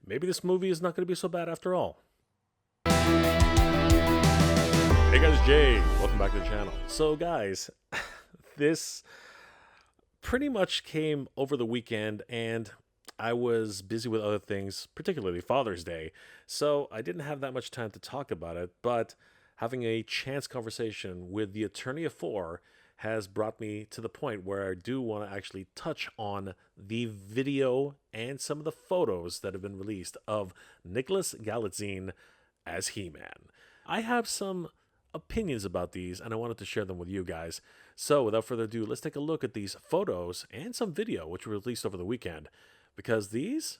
maybe this movie is not going to be so bad after all. Hey guys, Jay. Welcome back to the channel. So guys, this pretty much came over the weekend and I was busy with other things, particularly Father's Day, so I didn't have that much time to talk about it, but having a chance conversation with the attorney of four has brought me to the point where I do want to actually touch on the video and some of the photos that have been released of Nicholas Galitzine as He-Man. I have some opinions about these and I wanted to share them with you guys. So without further ado, let's take a look at these photos and some video which were released over the weekend, because these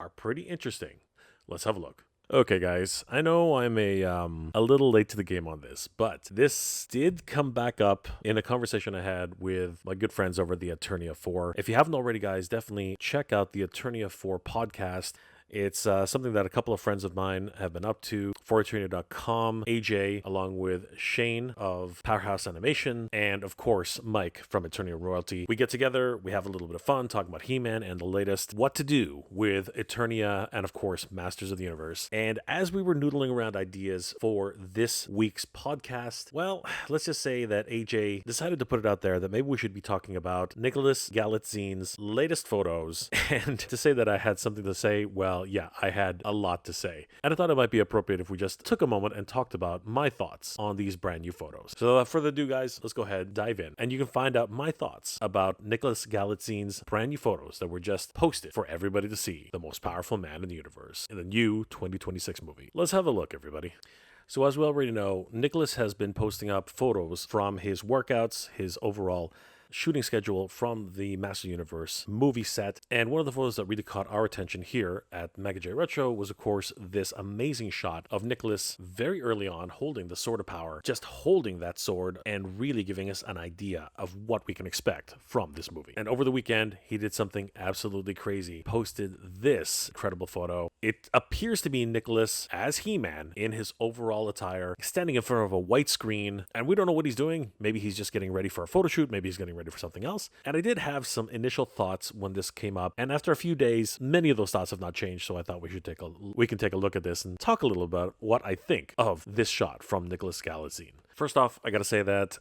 are pretty interesting. Let's have a look. Okay guys, I know I'm a little late to the game on this, but this did come back up in a conversation I had with my good friends over at the Attorney of Four. If you haven't already, guys, definitely check out the Attorney of Four podcast. It's something that a couple of friends of mine have been up to. ForAttorney.com, AJ, along with Shane of Powerhouse Animation, and of course, Mike from Eternia Royalty. We get together, we have a little bit of fun, talking about He-Man and the latest what to do with Eternia and of course, Masters of the Universe. And as we were noodling around ideas for this week's podcast, well, let's just say that AJ decided to put it out there that maybe we should be talking about Nicholas Galitzine's latest photos. And to say that I had something to say, well, yeah, I had a lot to say. And I thought it might be appropriate if we just took a moment and talked about my thoughts on these brand new photos. So without further ado, guys, let's go ahead, dive in. And you can find out my thoughts about Nicholas Galitzine's brand new photos that were just posted for everybody to see. The most powerful man in the universe in the new 2026 movie. Let's have a look, everybody. So as we already know, Nicholas has been posting up photos from his workouts, his overall shooting schedule from the Master Universe movie set. And one of the photos that really caught our attention here at Mega J Retro was, of course, this amazing shot of Nicholas very early on holding the Sword of Power, just holding that sword and really giving us an idea of what we can expect from this movie. And over the weekend, he did something absolutely crazy. Posted this incredible photo. It appears to be Nicholas as He-Man in his overall attire, standing in front of a white screen, and we don't know what he's doing. Maybe he's just getting ready for a photo shoot, maybe he's getting ready for something else. And I did have some initial thoughts when this came up, and after a few days, many of those thoughts have not changed, so I thought we can take a look at this and talk a little about what I think of this shot from Nicholas Galitzine. First off, I gotta say that,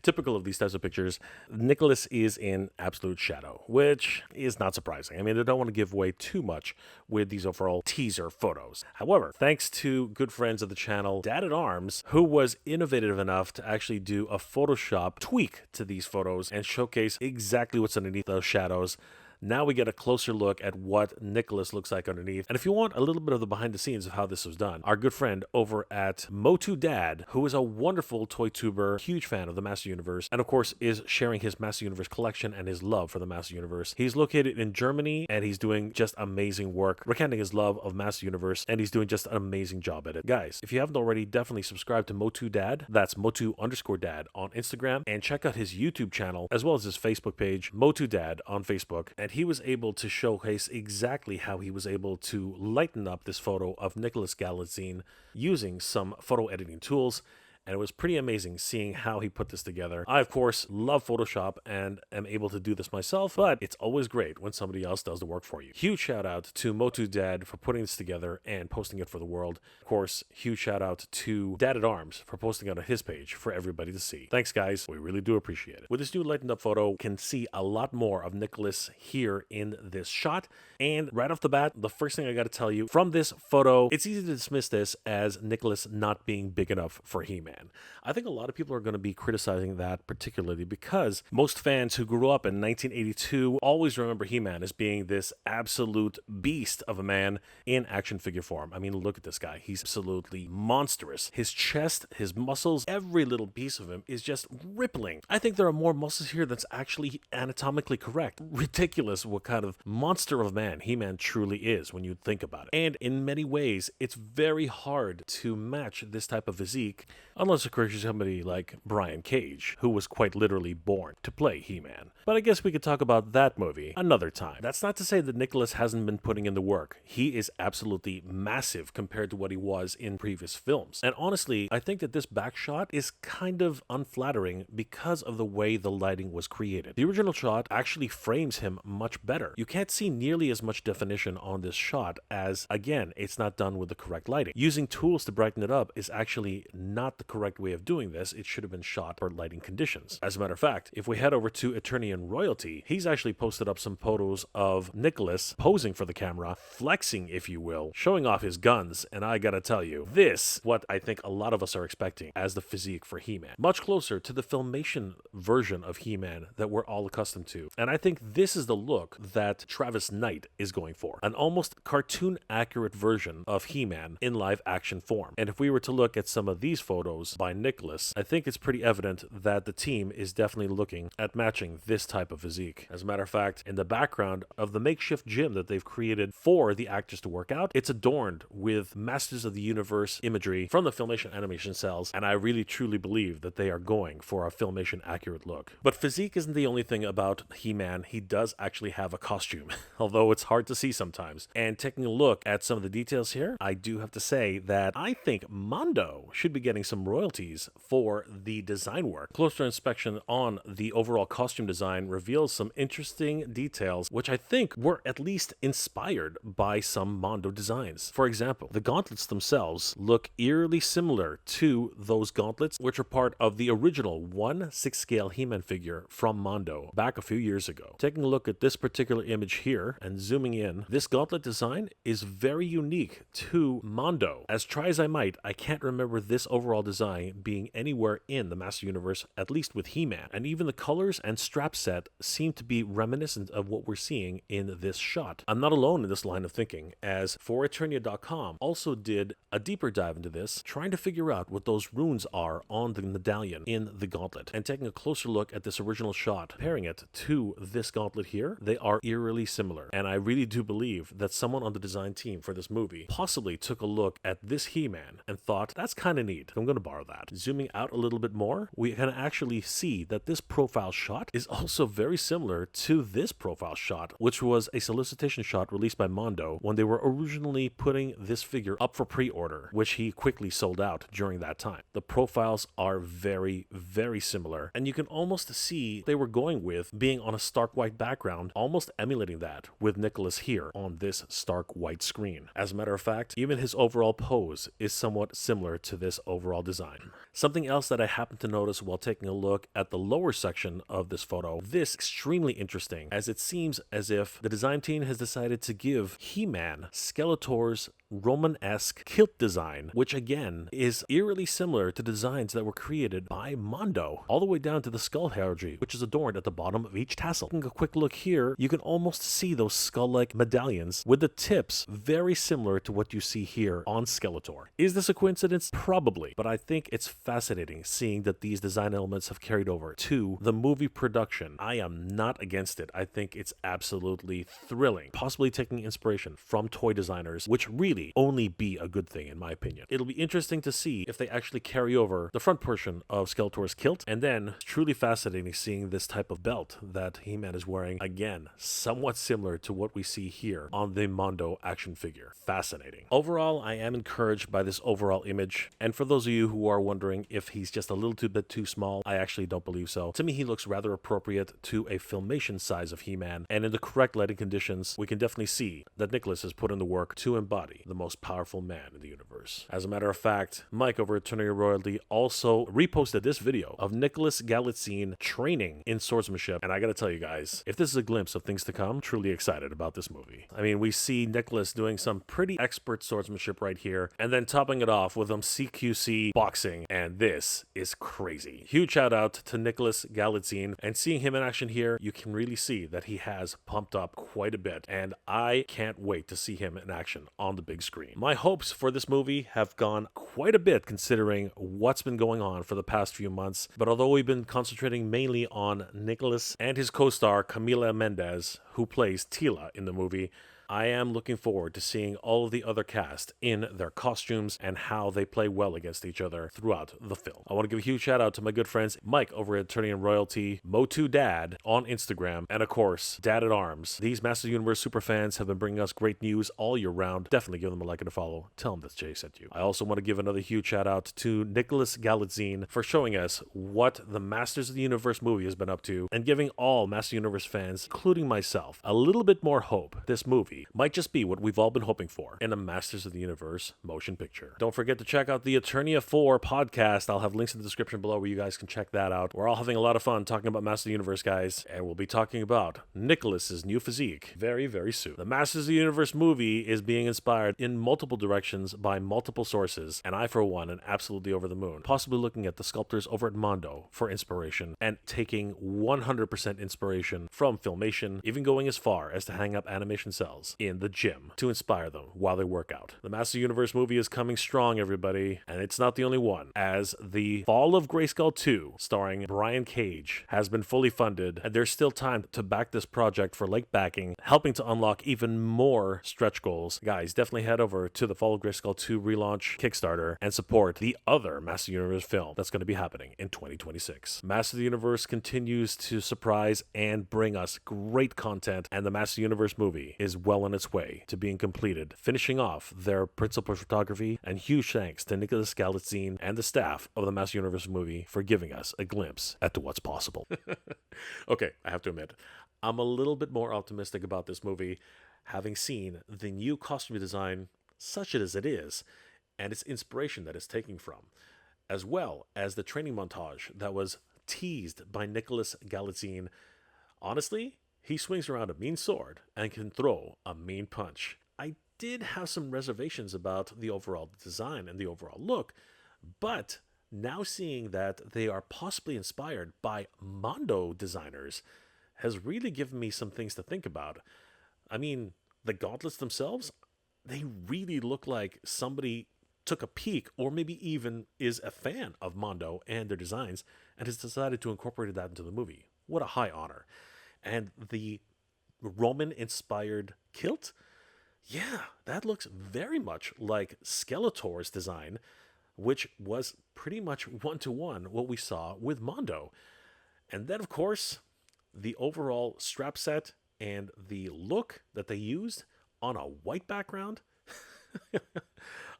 typical of these types of pictures, Nicholas is in absolute shadow, which is not surprising. I mean, I don't want to give away too much with these overall teaser photos. However, thanks to good friends of the channel, Dad at Arms, who was innovative enough to actually do a Photoshop tweak to these photos and showcase exactly what's underneath those shadows, now we get a closer look at what Nicholas looks like underneath. And if you want a little bit of the behind the scenes of how this was done, our good friend over at Motu Dad, who is a wonderful toy tuber, huge fan of the Master Universe, and of course is sharing his Master Universe collection and his love for the Master Universe. He's located in Germany and he's doing just amazing work, recanting his love of Master Universe, and he's doing just an amazing job at it. Guys, if you haven't already, definitely subscribe to Motu Dad. That's Motu_Dad on Instagram, and check out his YouTube channel as well as his Facebook page, Motu Dad on Facebook. And he was able to showcase exactly how he was able to lighten up this photo of Nicholas Galitzine using some photo editing tools. And it was pretty amazing seeing how he put this together. I, of course, love Photoshop and am able to do this myself, but it's always great when somebody else does the work for you. Huge shout out to Motu Dad for putting this together and posting it for the world. Of course, huge shout out to Dad at Arms for posting it on his page for everybody to see. Thanks, guys. We really do appreciate it. With this new lightened up photo, you can see a lot more of Nicholas here in this shot. And right off the bat, the first thing I got to tell you, from this photo, it's easy to dismiss this as Nicholas not being big enough for He-Man. I think a lot of people are going to be criticizing that, particularly because most fans who grew up in 1982 always remember He-Man as being this absolute beast of a man in action figure form. I mean, look at this guy. He's absolutely monstrous. His chest, his muscles, every little piece of him is just rippling. I think there are more muscles here that's actually anatomically correct. Ridiculous what kind of monster of a man He-Man truly is when you think about it. And in many ways, it's very hard to match this type of physique Unless, of course, you're somebody like Brian Cage, who was quite literally born to play He-Man. But I guess we could talk about that movie another time. That's not to say that Nicholas hasn't been putting in the work. He is absolutely massive compared to what he was in previous films. And honestly, I think that this back shot is kind of unflattering because of the way the lighting was created. The original shot actually frames him much better. You can't see nearly as much definition on this shot as, again, it's not done with the correct lighting. Using tools to brighten it up is actually not the correct way of doing this. It should have been shot for lighting conditions. As a matter of fact, if we head over to Eternian Royalty, he's actually posted up some photos of Nicholas posing for the camera, flexing, if you will, showing off his guns, and I gotta tell you, this, what I think a lot of us are expecting as the physique for He-Man. Much closer to the Filmation version of He-Man that we're all accustomed to. And I think this is the look that Travis Knight is going for. An almost cartoon-accurate version of He-Man in live-action form. And if we were to look at some of these photos by Nicholas, I think it's pretty evident that the team is definitely looking at matching this type of physique. As a matter of fact, in the background of the makeshift gym that they've created for the actors to work out, it's adorned with Masters of the Universe imagery from the Filmation animation cells, and I really truly believe that they are going for a Filmation accurate look. But physique isn't the only thing about He-Man. He does actually have a costume, although it's hard to see sometimes. And taking a look at some of the details here, I do have to say that I think Mondo should be getting some royalties for the design work. Closer inspection on the overall costume design reveals some interesting details, which I think were at least inspired by some Mondo designs. For example, the gauntlets themselves look eerily similar to those gauntlets which are part of the original 1/6 scale He-Man figure from Mondo back a few years ago. Taking a look at this particular image here and zooming in, this gauntlet design is very unique to Mondo. As try as I might, I can't remember this overall design being anywhere in the Master Universe, at least with He-Man. And even the colors and strap set seem to be reminiscent of what we're seeing in this shot. I'm not alone in this line of thinking, as ForEternia.com also did a deeper dive into this, trying to figure out what those runes are on the medallion in the gauntlet. And taking a closer look at this original shot, pairing it to this gauntlet here, they are eerily similar. And I really do believe that someone on the design team for this movie possibly took a look at this He-Man and thought, that's kind of neat. I'm going to borrow that. Zooming out a little bit more, we can actually see that this profile shot is also very similar to this profile shot, which was a solicitation shot released by Mondo when they were originally putting this figure up for pre-order, which he quickly sold out during that time. The profiles are very, very similar, and you can almost see they were going with being on a stark white background, almost emulating that with Nicholas here on this stark white screen. As a matter of fact, even his overall pose is somewhat similar to this overall design. Something else that I happened to notice while taking a look at the lower section of this photo, this extremely interesting, as it seems as if the design team has decided to give He-Man Skeletor's Roman-esque kilt design, which again is eerily similar to designs that were created by Mondo, all the way down to the skull heraldry, which is adorned at the bottom of each tassel. Taking a quick look here, you can almost see those skull-like medallions with the tips very similar to what you see here on Skeletor. Is this a coincidence? Probably, but I think it's fascinating seeing that these design elements have carried over to the movie production. I am not against it. I think it's absolutely thrilling, possibly taking inspiration from toy designers, which really only be a good thing in my opinion. It'll be interesting to see if they actually carry over the front portion of Skeletor's kilt, and then truly fascinating seeing this type of belt that He-Man is wearing, again, somewhat similar to what we see here on the Mondo action figure. Fascinating. Overall, I am encouraged by this overall image, and for those of you who are wondering if he's just a little bit too small, I actually don't believe so. To me, he looks rather appropriate to a Filmation size of He-Man, and in the correct lighting conditions, we can definitely see that Nicholas has put in the work to embody the most powerful man in the universe. As a matter of fact, Mike over at Eternia Royalty also reposted this video of Nicholas Galitzine training in swordsmanship, and I gotta tell you guys, if this is a glimpse of things to come, truly excited about this movie. I mean, we see Nicholas doing some pretty expert swordsmanship right here, and then topping it off with some CQC boxing, and this is crazy. Huge shout out to Nicholas Galitzine, and seeing him in action here, you can really see that he has pumped up quite a bit, and I can't wait to see him in action on the big big screen. My hopes for this movie have gone quite a bit considering what's been going on for the past few months, but although we've been concentrating mainly on Nicholas and his co-star Camila Mendez, who plays Tila in the movie, I am looking forward to seeing all of the other cast in their costumes and how they play well against each other throughout the film. I want to give a huge shout out to my good friends Mike over at Attorney and Royalty, Mo2Dad on Instagram, and of course, Dad at Arms. These Masters of the Universe superfans have been bringing us great news all year round. Definitely give them a like and a follow. Tell them that Jay sent you. I also want to give another huge shout out to Nicholas Galitzine for showing us what the Masters of the Universe movie has been up to and giving all Masters of the Universe fans, including myself, a little bit more hope this movie might just be what we've all been hoping for in a Masters of the Universe motion picture. Don't forget to check out the Eternia 4 podcast. I'll have links in the description below where you guys can check that out. We're all having a lot of fun talking about Masters of the Universe, guys, and we'll be talking about Nicholas's new physique very, very soon. The Masters of the Universe movie is being inspired in multiple directions by multiple sources, and I, for one, am absolutely over the moon, possibly looking at the sculptors over at Mondo for inspiration and taking 100% inspiration from Filmation, even going as far as to hang up animation cells in the gym to inspire them while they work out. The Master Universe movie is coming strong, everybody, and it's not the only one, as the Fall of Grayskull 2, starring Brian Cage, has been fully funded, and there's still time to back this project for late backing, helping to unlock even more stretch goals. Guys, definitely head over to the Fall of Grayskull 2 relaunch Kickstarter and support the other Master Universe film that's going to be happening in 2026. Master of the Universe continues to surprise and bring us great content, and the Master Universe movie is well on its way to being completed, finishing off their principal photography, and huge thanks to Nicholas Galitzine and the staff of the Master Universe movie for giving us a glimpse at what's possible. Okay, I have to admit, I'm a little bit more optimistic about this movie, having seen the new costume design, such as it is, and its inspiration that it's taking from, as well as the training montage that was teased by Nicholas Galitzine. Honestly, he swings around a mean sword and can throw a mean punch. I did have some reservations about the overall design and the overall look, but now seeing that they are possibly inspired by Mondo designers has really given me some things to think about. I mean, the gauntlets themselves, they really look like somebody took a peek, or maybe even is a fan of Mondo and their designs, and has decided to incorporate that into the movie. What a high honor. And the Roman-inspired kilt? Yeah, that looks very much like Skeletor's design, which was pretty much one-to-one what we saw with Mondo. And then, of course, the overall strap set and the look that they used on a white background.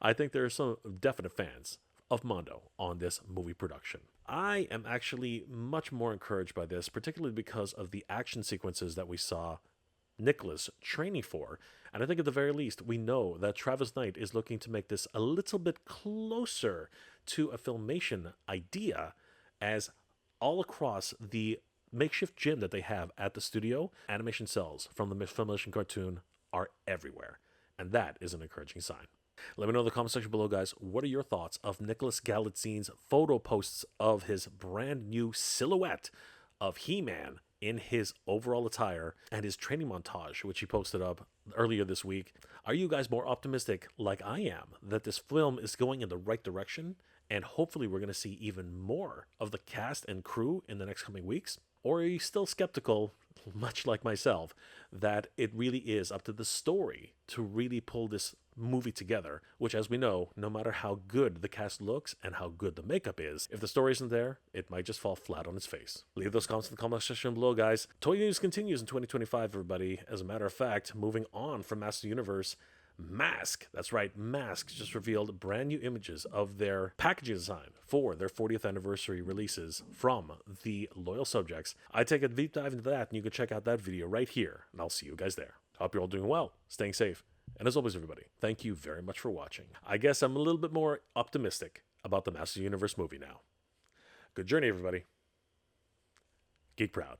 I think there are some definite fans of Mondo on this movie production. I am actually much more encouraged by this, particularly because of the action sequences that we saw Nicholas training for. And I think at the very least, we know that Travis Knight is looking to make this a little bit closer to a Filmation idea, as all across the makeshift gym that they have at the studio, animation cells from the Filmation cartoon are everywhere. And that is an encouraging sign. Let me know in the comment section below, guys, what are your thoughts of Nicholas Galitzine's photo posts of his brand new silhouette of He-Man in his overall attire and his training montage, which he posted up earlier this week. Are you guys more optimistic, like I am, that this film is going in the right direction, and hopefully we're going to see even more of the cast and crew in the next coming weeks? Or are you still skeptical, much like myself, that it really is up to the story to really pull this movie together, which, as we know, no matter how good the cast looks and how good the makeup is, if the story isn't there, it might just fall flat on its face. Leave those comments in the comment section below, guys. Toy News continues in 2025, everybody. As a matter of fact, moving on from Master Universe, Mask, that's right, Mask just revealed brand new images of their packaging design for their 40th anniversary releases from the loyal subjects. I take a deep dive into that, and you can check out that video right here, and I'll see you guys there. Hope you're all doing well, staying safe, and as always, everybody, thank you very much for watching. I guess I'm a little bit more optimistic about the Master Universe movie now. Good journey, everybody. Geek proud.